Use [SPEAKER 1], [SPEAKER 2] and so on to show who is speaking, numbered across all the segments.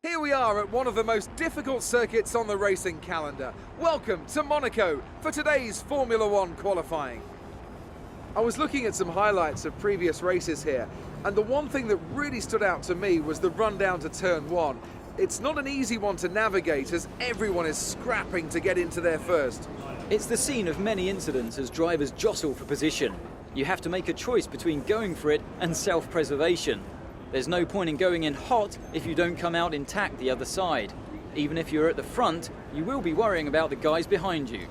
[SPEAKER 1] Here we are at one of the most difficult circuits on the racing calendar. Welcome to Monaco for today's Formula One qualifying. I was looking at some highlights of previous races here, and the one thing that really stood out to me was the run down to turn one. It's not an easy one to navigate as everyone is scrapping to get into there first.
[SPEAKER 2] It's the scene of many incidents as drivers jostle for position. You have to make a choice between going for it and self-preservation. There's no point in going in hot if you don't come out intact the other side. Even if you're at the front, you will be worrying about the guys behind you.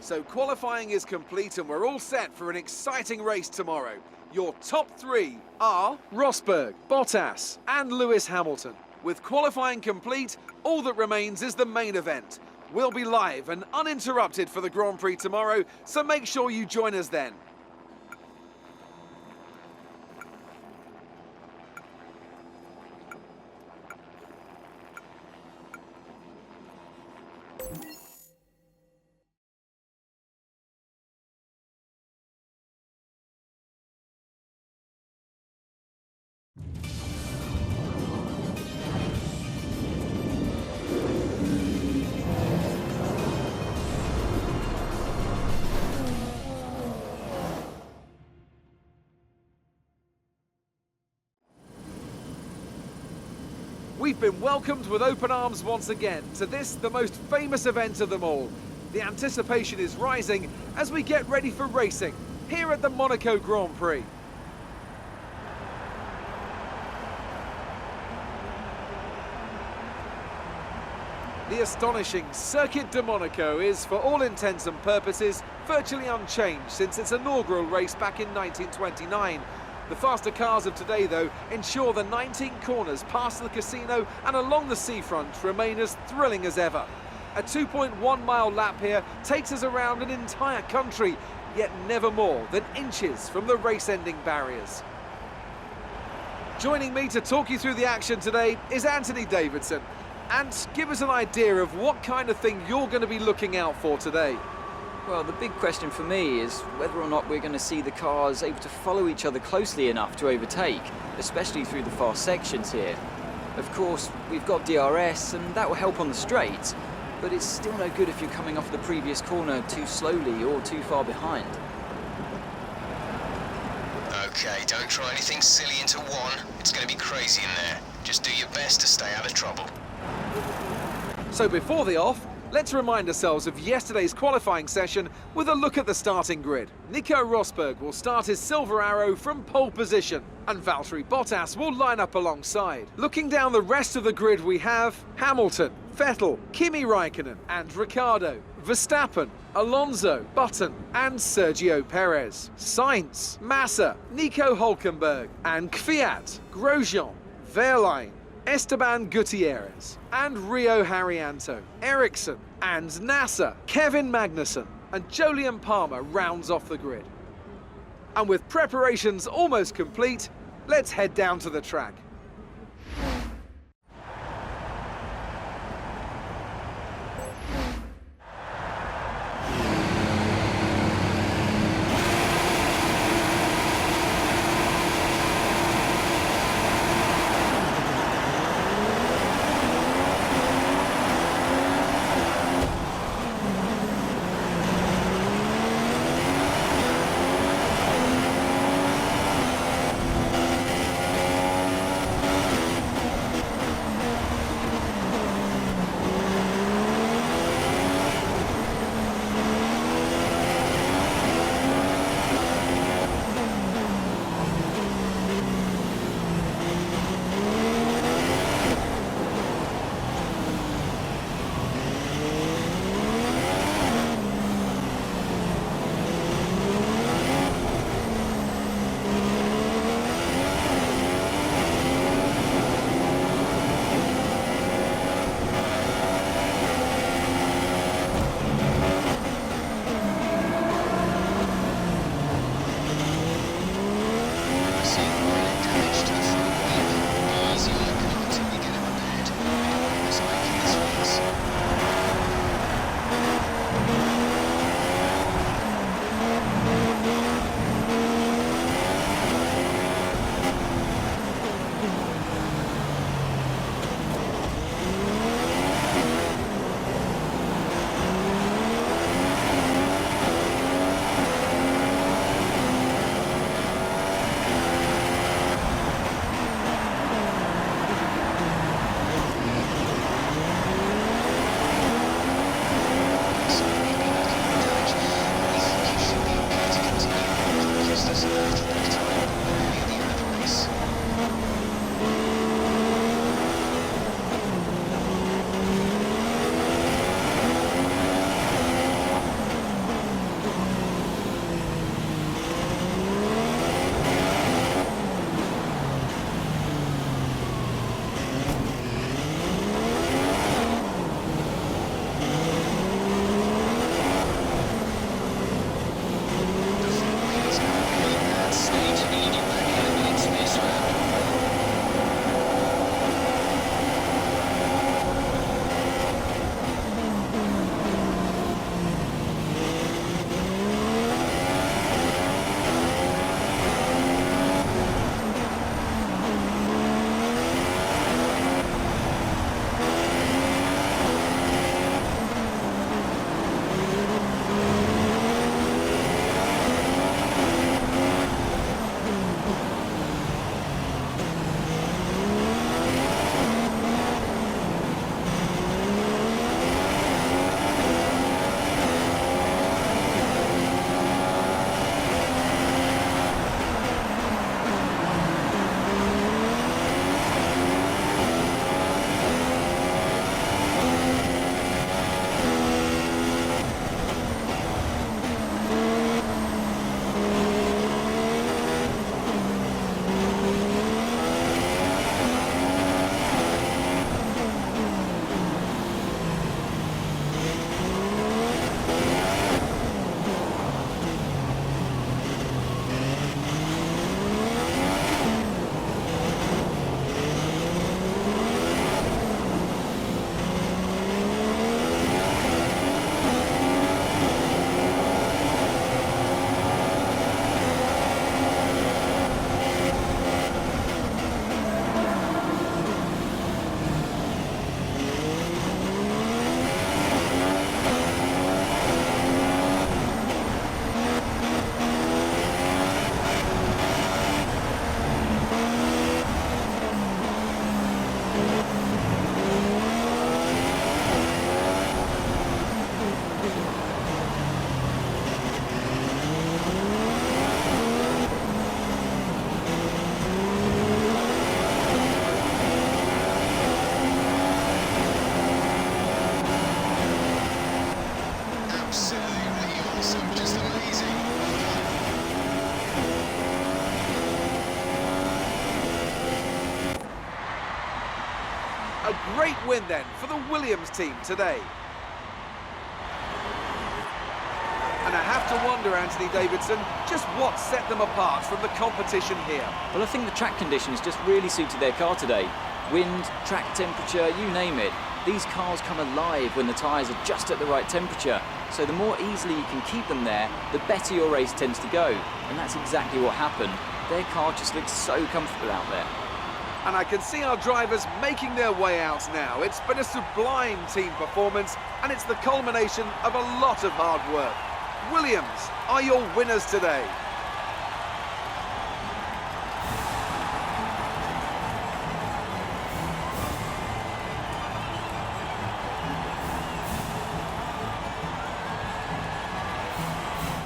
[SPEAKER 1] So qualifying is complete and we're all set for an exciting race tomorrow. Your top three are Rosberg, Bottas and Lewis Hamilton. With qualifying complete, all that remains is the main event. We'll be live and uninterrupted for the Grand Prix tomorrow, so make sure you join us then. We've been welcomed with open arms once again to this, the most famous event of them all. The anticipation is rising as we get ready for racing here at the Monaco Grand Prix. The astonishing Circuit de Monaco is, for all intents and purposes, virtually unchanged since its inaugural race back in 1929. The faster cars of today, though, ensure the 19 corners past the casino and along the seafront remain as thrilling as ever. A 2.1-mile lap here takes us around an entire country, yet never more than inches from the race-ending barriers. Joining me to talk you through the action today is Anthony Davidson. And give us an idea of what kind of thing you're going to be looking out for today.
[SPEAKER 2] Well, the big question for me is whether or not we're going to see the cars able to follow each other closely enough to overtake, especially through the fast sections here. Of course, we've got DRS and that will help on the straights, but it's still no good if you're coming off the previous corner too slowly or too far behind.
[SPEAKER 3] Okay, don't try anything silly into one. It's going to be crazy in there. Just do your best to stay out of trouble.
[SPEAKER 1] So before the off, let's remind ourselves of yesterday's qualifying session with a look at the starting grid. Nico Rosberg will start his silver arrow from pole position, and Valtteri Bottas will line up alongside. Looking down the rest of the grid, we have Hamilton, Vettel, Kimi Raikkonen and Ricciardo, Verstappen, Alonso, Button and Sergio Perez, Sainz, Massa, Nico Hülkenberg and Kvyat, Grosjean, Wehrlein, Esteban Gutierrez, and Rio Haryanto, Ericsson, and Nasser, Kevin Magnussen, and Jolyon Palmer rounds off the grid. And with preparations almost complete, let's head down to the track. A great win then for the Williams team today. And I have to wonder, Anthony Davidson, just what set them apart from the competition here.
[SPEAKER 2] Well, I think the track conditions just really suited their car today. Wind, track temperature, you name it. These cars come alive when the tyres are just at the right temperature. So the more easily you can keep them there, the better your race tends to go. And that's exactly what happened. Their car just looks so comfortable out there.
[SPEAKER 1] And I can see our drivers making their way out now. It's been a sublime team performance, and it's the culmination of a lot of hard work. Williams are your winners today.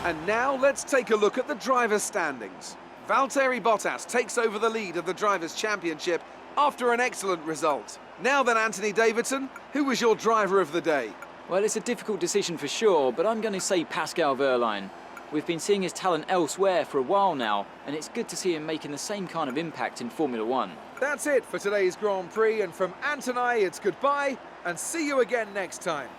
[SPEAKER 1] And now let's take a look at the drivers' standings. Valtteri Bottas takes over the lead of the Drivers' Championship after an excellent result. Now then, Anthony Davidson, who was your driver of the day?
[SPEAKER 2] Well, it's a difficult decision for sure, but I'm going to say Pascal Wehrlein. We've been seeing his talent elsewhere for a while now, and it's good to see him making the same kind of impact in Formula One.
[SPEAKER 1] That's it for today's Grand Prix, and from Ant and I, it's goodbye, and see you again next time.